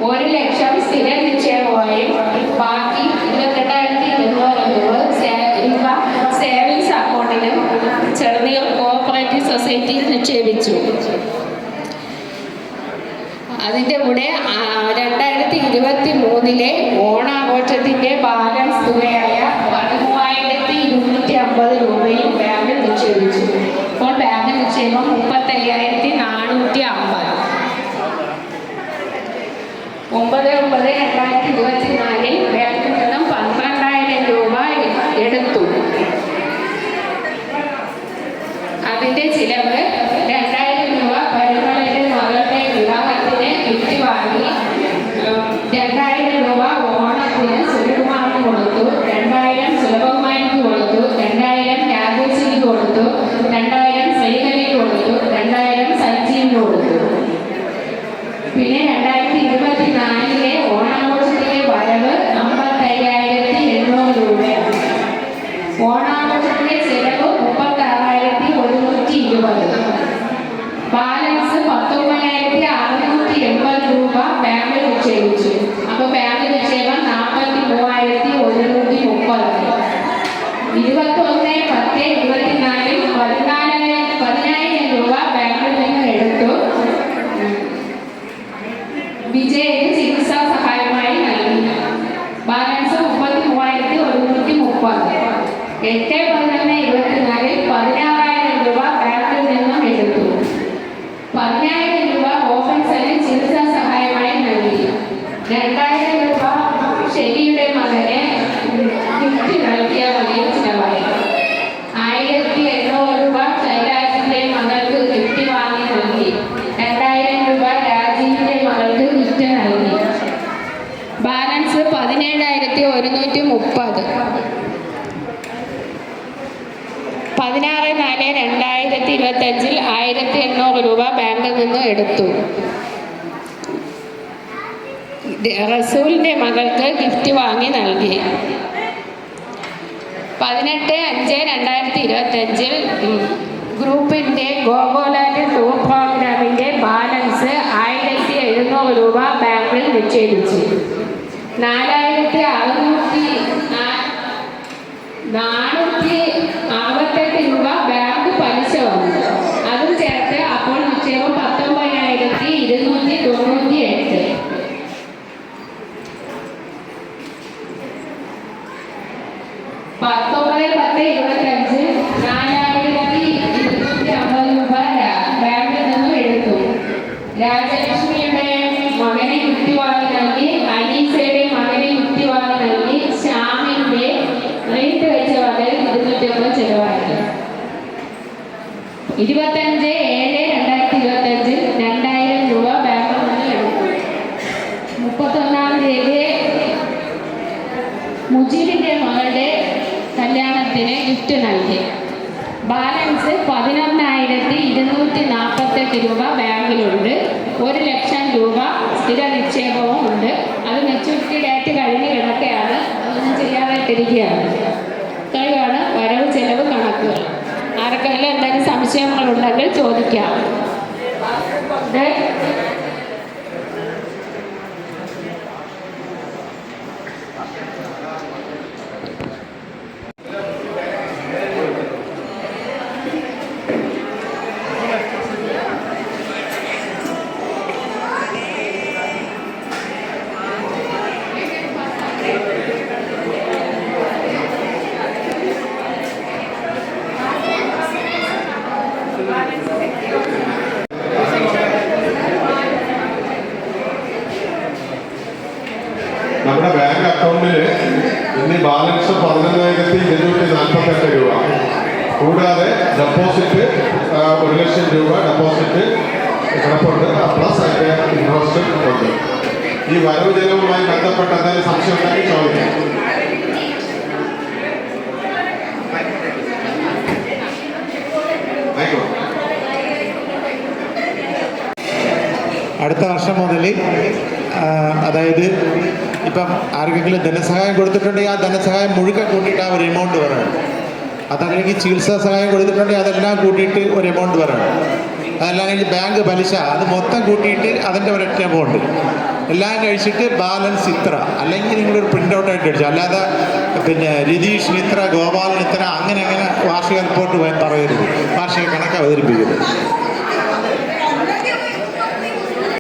1 ലക്ഷം സ്ഥിര നിക്ഷേപമായും ബാക്കി 22,200 രൂപ സേവിങ്സ് അക്കൗണ്ടിലും ചെറുനീർ കോഓപ്പറേറ്റീവ് സൊസൈറ്റിയിൽ നിക്ഷേപിച്ചു. അതിൻ്റെ കൂടെ 2023 ഓണാഘോഷത്തിൻ്റെ ബാലൻസ് തുകയായ 13,250 രൂപയും ബാങ്കിൽ നിക്ഷേപിച്ചു. ഇപ്പോൾ ബാങ്ക് നിക്ഷേപം 35,450. 9/9/2024 ബാങ്കിൽ നിന്നും 12,000 രൂപ എടുത്തു. അതിൻ്റെ ചിലവ് 2,000 രൂപ പരിമളയുടെ മകളുടെ വിവാഹത്തിന് ഗിഫ്റ്റ് വാങ്ങി, 2,000 രൂപ ഓണത്തിന് സുരകുമാറിന് കൊടുത്തു, 2,000 സുലഭകുമാരിക്ക് കൊടുത്തു, 2,000 രാജേശ്വരിക്ക് കൊടുത്തു, 2,000 ശ്രീഹരിക്ക് കൊടുത്തു, 2,000 സഞ്ജീവിന് കൊടുത്തു. പിന്നെ 2024 ഓണാഘോഷത്തിലെ വരവ് 55,800 രൂപയാണ്. ഓണാഘോഷത്തിലെ ചെലവ് 36,120. ബാലൻസ് 19,680 രൂപ ബാങ്കിൽ നിക്ഷേപിച്ചു. അപ്പോൾ ബാങ്ക് നിക്ഷേപം 43,130. 21/10/24 14,000 രൂപ ബാങ്കിൽ നിന്ന് എടുത്തു. വിജയന് ചികിത്സാ സഹായമായി നൽകി. ബാലൻസ് 33,130. 8/11/24 16,000 രൂപ ബാങ്കിൽ നിന്നും എടുത്തു. 10,000 രൂപ ഓഫൻസിന് ചികിത്സാ സഹായമായി നൽകി. 2,000 രൂപ ഷെരിയുടെ മകന് ഗിഫ്റ്റ് നൽകിയ വകയിൽ ചിലവായി. 1,800 രൂപ ശൈലാജിന്റെ മകൾക്ക് ഗിഫ്റ്റ് വാങ്ങി നൽകി. 2,000 രൂപ രാജീവിന്റെ മകൾക്ക് ഗിഫ്റ്റ് നൽകി. ബാലൻസ് 17,130. 16/4/2025 1,800 രൂപ ബാങ്കിൽ നിന്ന് എടുത്തു. റസൂലിന്റെ മകൾക്ക് ഗിഫ്റ്റ് വാങ്ങി നൽകി. 18/5/2025 ഗ്രൂപ്പിന്റെ ഗോഗോലാൻഡ് ടൂർ പ്രോഗ്രാമിന്റെ ബാലൻസ് 1,700 രൂപ ബാങ്കിൽ നിക്ഷേപിച്ചു. 4,468 രൂപ ബാങ്ക് പലിശ വന്നു. അതും ചേർത്ത് അപ്പോൾ നിക്ഷേപം 19,298. 19/10/25 4,250 രൂപ ബാങ്കിൽ നിന്നും എടുത്തു. രാജലക്ഷ്മിയുടെ മകനെ ഗിഫ്റ്റ് വാങ്ങി നൽകി. അനീസയുടെ മകനെ ഗിഫ്റ്റ് വാങ്ങി നൽകി. ശ്യാമിന്റെ റേറ്റ് വെച്ച വകയിൽ 250 ചെലവാക്കി. 25/7/2025 2,000 രൂപ ബാങ്കിൽ നിന്ന് എടുത്തു. 31-ാം തീയതി മുജീബിന്റെ മകളുടെ കല്യാണത്തിന് ഗിഫ്റ്റ് നൽകി. ബാലൻസ് 11,248 രൂപ ബാങ്കിലുണ്ട്. 1 ലക്ഷം രൂപ സ്ഥിര നിക്ഷേപവും ഉണ്ട്. അത് മെച്യൂരിറ്റി ഡേറ്റ് കഴിഞ്ഞ് കിടക്കുകയാണ്. അതൊന്നും ചെയ്യാനായിട്ടിരിക്കുകയാണ്. കഴിവാണ് വരവ് ചെലവ് കണക്കുകൾ. ആർക്കെല്ലാം എന്തെങ്കിലും സംശയങ്ങളുണ്ടെങ്കിൽ ചോദിക്കാം. നമ്മുടെ ബാങ്ക് അക്കൗണ്ടിൽ ഇന്ന് ബാലൻസ് 11,248 രൂപ. കൂടാതെ ഡെപ്പോസിറ്റ് 1 ലക്ഷം രൂപ ഡെപ്പോസിറ്റ് കിടപ്പുണ്ട്. പ്ലസ് അതിൻ്റെ ഇൻട്രസ്റ്റ് ഉണ്ട്. ഈ വരവ് ചെലവുമായി ബന്ധപ്പെട്ട എന്തെങ്കിലും സംശയം ഉണ്ടെങ്കിൽ ചോദിക്കാം. അടുത്ത വർഷം മുതൽ അതായത് ഇപ്പം ആർക്കെങ്കിലും ധനസഹായം കൊടുത്തിട്ടുണ്ടെങ്കിൽ ആ ധനസഹായം മുഴുവൻ കൂട്ടിയിട്ട് ആ ഒരു എമൗണ്ട് പറയണം. അതല്ലെങ്കിൽ ചികിത്സാ സഹായം കൊടുത്തിട്ടുണ്ടെങ്കിൽ അതെല്ലാം കൂട്ടിയിട്ട് ഒരു എമൗണ്ട് പറയണം. അതല്ലെങ്കിൽ ബാങ്ക് പലിശ അത് മൊത്തം കൂട്ടിയിട്ട് അതിൻ്റെ ഒരൊറ്റ എമൗണ്ട്. എല്ലാം കഴിച്ചിട്ട് ബാലൻസ് ഇത്ര, അല്ലെങ്കിൽ നിങ്ങളൊരു പ്രിൻ്റ് ഔട്ടായിട്ട് അടിച്ചു. അല്ലാതെ പിന്നെ രതീഷ് ഇത്ര, ഗോപാലൻ ഇത്ര, അങ്ങനെ വാർഷിക റിപ്പോർട്ട് പറയരുത്, വാർഷിക കണക്ക് അവതരിപ്പിക്കരുത്.